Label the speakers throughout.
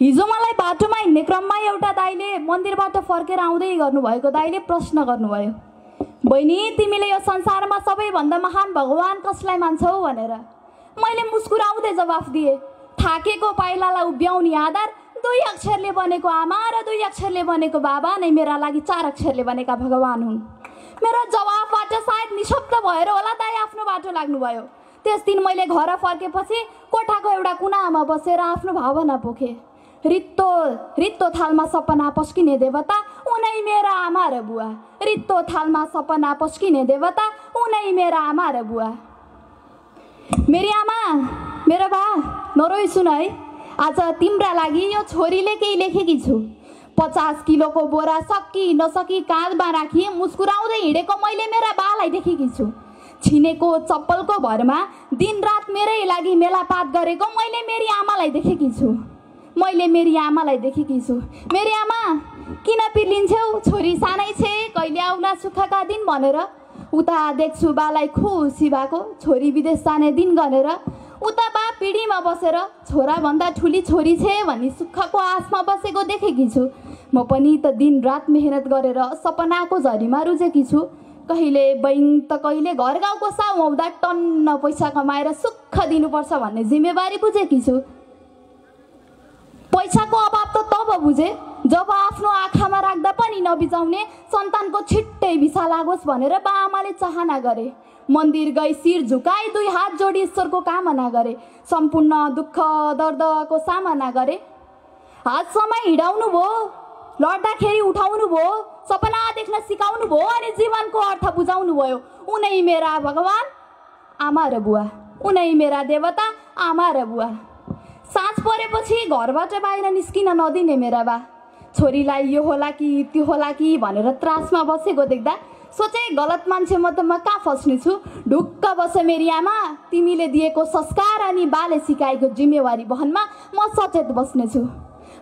Speaker 1: हिजो मलाई बाटोमा हिँड्ने क्रममा एउटा दाइले मन्दिरबाट फर्केर आउँदै गर्नुभएको दाइले प्रश्न गर्नुभयो, बहिनी तिमीले यो संसारमा सबैभन्दा महान भगवान कसलाई मान्छौ भनेर। मैले मुस्कुराउँदै जवाफ दिएँ, थाकेको पाइलालाई उभ्याउने आधार 2 अक्षरले बनेको आमा र 2 अक्षरले बनेको बाबा नै मेरा लागि 4 अक्षरले बनेका भगवान हुन्। मेरो जवाफबाट सायद निशब्द भएर होला दाइ आफ्नो बाटो लाग्नुभयो। त्यस दिन मैले घर फर्केपछि कोठाको एउटा कुनामा बसेर आफ्नो भावना पोखेँ। रित्तो रित्तो थालमा सपना पस्किने देवता उनै मेरा आमा र बुवा। रित्तो थालमा सपना पस्किने देवता उनै मेरा आमा र बुवा। मेरी आमा, मेरो बा, नरोई सुन है, आज तिम्रा लागि यो छोरीले केही लेखेकी छु। 50 किलोको बोरा सकि नसकी काँधमा राखी मुस्कुराउँदै हिँडेको मैले मेरा बालाई देखेकी छु। छिनेको चप्पलको भरमा दिनरात मेरै लागि मेलापात गरेको मैले मेरी आमालाई देखेकी छु। मैले मेरी आमालाई देखेकी छु। मेरी आमा, किन पिर्लिन्छौ? छोरी सानै छे, कहिले आउला सुखका दिन भनेर। उता देख्छु बालाई खुसी भएको, छोरी विदेश जाने दिन गरेर। उता बा पिँढीमा बसेर छोराभन्दा ठुली छोरी छे भनी सुखको आसमा बसेको देखेकी छु। म पनि त दिन रात मेहनत गरेर सपनाको झरीमा रुजेकी छु। कहिले बैङ्क त कहिले घर गाउँको साउ आउँदा टन्न पैसा कमाएर सुख दिनुपर्छ भन्ने जिम्मेवारी बुझेकी छु। पैसाको अभाव त तब बुझे जब आफ्नो आँखामा राख्दा पनि नबिजाउने सन्तानको छिट्टै भिसा लागोस् भनेर बाआमाले चाहना गरे। मन्दिर गई शिर झुकाई 2 हात जोडी ईश्वरको कामना गरे। सम्पूर्ण दुःख दर्दको सामना गरे। हातसम्म हिँडाउनु भयो, लड्दाखेरि उठाउनु भयो, सपना देख्न सिकाउनु भयो अनि जीवनको अर्थ बुझाउनु भयो। उनै मेरा भगवान आमा र बुवा, उनै मेरा देवता आमा र बुवा। साँझ परेपछि घरबाट बाहिर निस्किन नदिने मेरा बा। छोरीलाई यो होला कि त्यो होला कि भनेर त्रासमा बसेको देख्दा सोचे गलत मान्छे म कहाँ फस्ने छु। ढुक्क बस मेरी आमा, तिमीले दिएको संस्कार अनि बाले सिकाएको जिम्मेवारी बहनमा म सचेत बस्नेछु।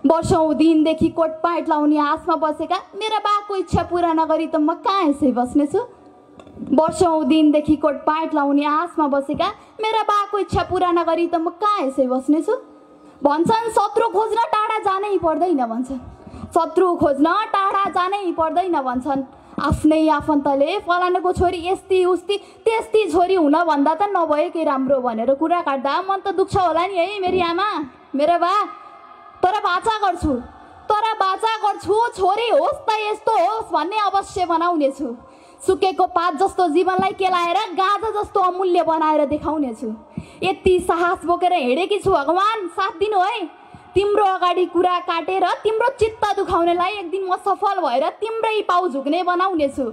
Speaker 1: वर्षौं दिनदेखि कोट प्यान्ट लाउने आसमा बसेका मेरा बाको इच्छा पूरा नगरी त म कहाँ यसै बस्नेछु। वर्षौं दिनदेखि कोट प्यान्ट लाउने आसमा बसेका मेरा बाको इच्छा पूरा नगरी त म कहाँ यसै बस्नेछु। भन्छन् शत्रु खोज्न टाढा जानै पर्दैन भन्छन्, शत्रु खोज्न टाढा जानै पर्दैन भन्छन्। आफ्नै आफन्तले फलानुको छोरी यस्ती उस्ती त्यस्ती छोरी हुन भन्दा त नभएकै राम्रो भनेर कुरा काट्दा मन त दुख्छ होला नि है मेरी आमा, मेरो बा। तर बाचा गर्छु छोरी होस् त यस्तो होस् भन्ने अवश्य बनाउने छु। सुकेको पात जस्तो जीवनलाई केलाएर गाजा जस्तो अमूल्य बनाएर देखाउनेछु। यति साहस बोकेर हिँडेकी छु भगवान, साथ दिनु है। तिम्रो अगाडि कुरा काटेर तिम्रो चित्त दुखाउनेलाई एक दिन म सफल भएर तिम्रै पाउ झुक्ने बनाउनेछु।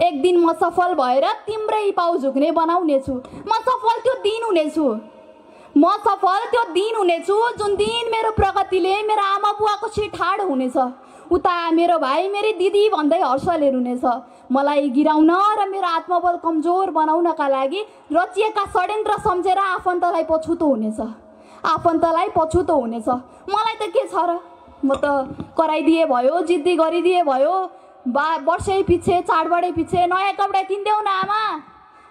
Speaker 1: एक दिन म सफल भएर तिम्रै पाउ झुक्ने बनाउनेछु। म सफल त्यो दिन हुनेछु जुन दिन मेरो प्रगतिले मेरो आमा बुवाको छिर ठाड हुनेछ। उता मेरो भाइ मेरी दिदी भन्दै हर्षले रुनेछ। मलाई गिराउन र मेरो आत्मबल कमजोर बनाउनका लागि रचिएका षड्यन्त्र सम्झेर आफन्तलाई पछुतो हुनेछ। मलाई त के छ र, म त कराइदिए भयो, जिद्दी गरिदिए भयो। वर्षै पछि चाडबाडै पछि नयाँ कपडा किनिदेऊ न आमा,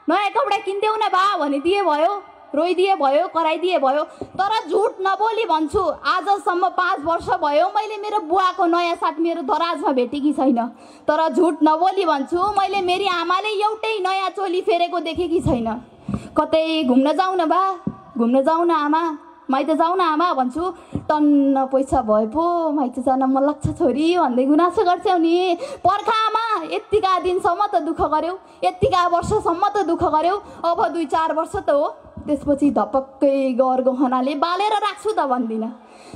Speaker 1: नयाँ कपडा किनिदेऊ न बा भनिदिए भयो, रोइदिए भयो, कराइदिए भयो। तर झुट नबोली भन्छु, आजसम्म 5 वर्ष भयो मैले मेरो बुवाको नयाँ साथ मेरो दराजमा भेटेकी छैन। तर झुट नबोली भन्छु, मैले मेरी आमाले एउटै नयाँ चोली फेरेको देखेकी छैन। कतै घुम्न जाउँ न बा, घुम्न जाउँ न आमा, माइत जाउँ न आमा भन्छु। टन्न पैसा भए पो माइत जान मन लाग्छ छोरी भन्दै गुनासो गर्छौ नि। पर्खा आमा, यतिका दिनसम्म त दुःख गर्यौ, यतिका वर्षसम्म त दुःख गर्यौ, अब 2-4 वर्ष त हो। त्यसपछि धपक्कै गहनाले बालेर राख्छु त भन्दिनँ,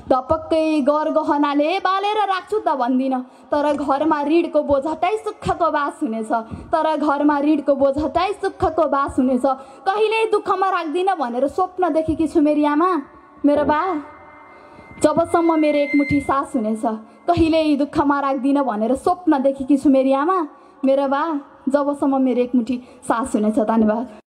Speaker 1: धपक्कै गहनाले बालेर राख्छु त भन्दिनँ। तर घरमा ऋणको बोझटाइ सुखको बास हुनेछ, तर घरमा ऋणको बोझटाइ सुखको बास हुनेछ। कहिल्यै दुःखमा राख्दिनँ भनेर स्वप्न देखेकी छु मेरी आमा, मेरो बा। जबसम्म मेरो एकमुठी सास हुनेछ कहिल्यै दुःखमा राख्दिनँ भनेर स्वप्न देखेकी छु मेरी आमा, मेरो बा। जबसम्म मेरो एकमुठी सास हुनेछ। धन्यवाद।